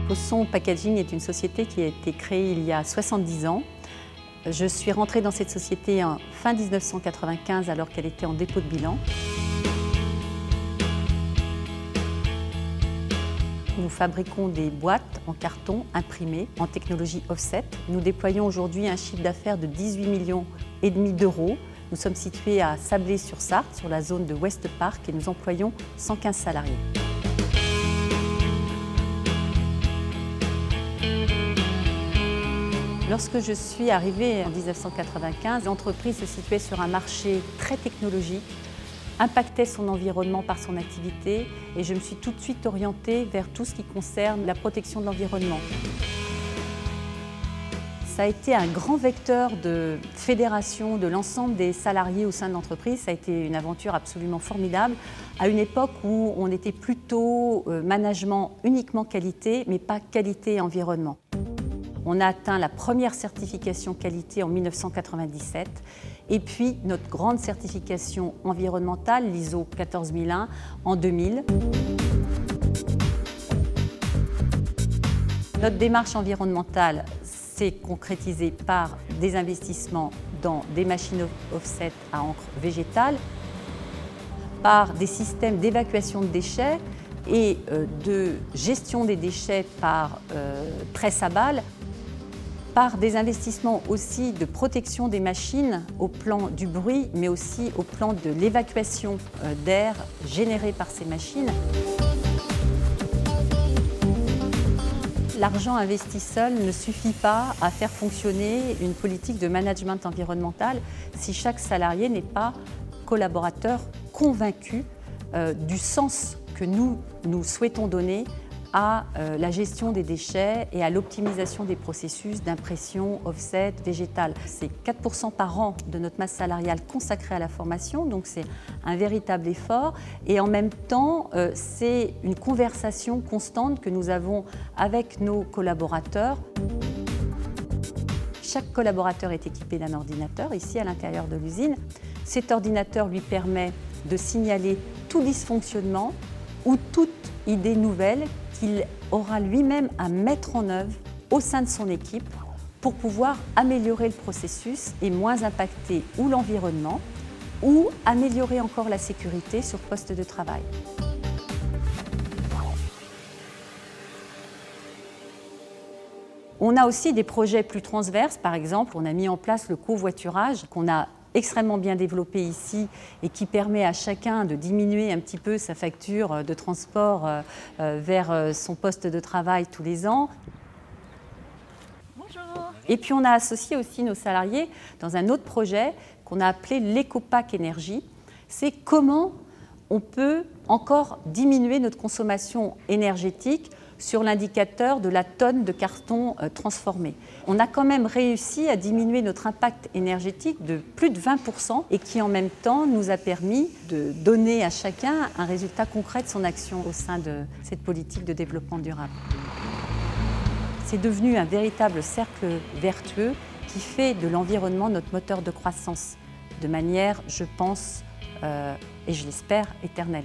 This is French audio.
Cosson Packaging est une société qui a été créée il y a 70 ans. Je suis rentrée dans cette société en fin 1995 alors qu'elle était en dépôt de bilan. Nous fabriquons des boîtes en carton imprimées en technologie offset. Nous déployons aujourd'hui un chiffre d'affaires de 18,5 millions d'euros. Nous sommes situés à Sablé-sur-Sarthe, sur la zone de West Park, et nous employons 115 salariés. Lorsque je suis arrivée en 1995, l'entreprise se situait sur un marché très technologique, impactait son environnement par son activité et je me suis tout de suite orientée vers tout ce qui concerne la protection de l'environnement. Ça a été un grand vecteur de fédération de l'ensemble des salariés au sein de l'entreprise. Ça a été une aventure absolument formidable, à une époque où on était plutôt management uniquement qualité, mais pas qualité et environnement. On a atteint la première certification qualité en 1997 et puis notre grande certification environnementale, l'ISO 14001, en 2000. Notre démarche environnementale s'est concrétisée par des investissements dans des machines offset à encre végétale, par des systèmes d'évacuation de déchets et de gestion des déchets par presse à balles, par des investissements aussi de protection des machines au plan du bruit, mais aussi au plan de l'évacuation d'air généré par ces machines. L'argent investi seul ne suffit pas à faire fonctionner une politique de management environnemental si chaque salarié n'est pas collaborateur convaincu du sens que nous souhaitons donner à la gestion des déchets et à l'optimisation des processus d'impression offset végétale. C'est 4% par an de notre masse salariale consacrée à la formation, donc c'est un véritable effort. Et en même temps, c'est une conversation constante que nous avons avec nos collaborateurs. Chaque collaborateur est équipé d'un ordinateur ici à l'intérieur de l'usine. Cet ordinateur lui permet de signaler tout dysfonctionnement ou toute idée nouvelle qu'il aura lui-même à mettre en œuvre au sein de son équipe pour pouvoir améliorer le processus et moins impacter ou l'environnement ou améliorer encore la sécurité sur poste de travail. On a aussi des projets plus transverses. Par exemple, on a mis en place le covoiturage qu'on a extrêmement bien développé ici et qui permet à chacun de diminuer un petit peu sa facture de transport vers son poste de travail tous les ans. Bonjour. Et puis on a associé aussi nos salariés dans un autre projet qu'on a appelé l'EcoPack Énergie. C'est comment on peut encore diminuer notre consommation énergétique sur l'indicateur de la tonne de carton transformé. On a quand même réussi à diminuer notre impact énergétique de plus de 20% et qui en même temps nous a permis de donner à chacun un résultat concret de son action au sein de cette politique de développement durable. C'est devenu un véritable cercle vertueux qui fait de l'environnement notre moteur de croissance de manière, je pense, et je l'espère, éternelle.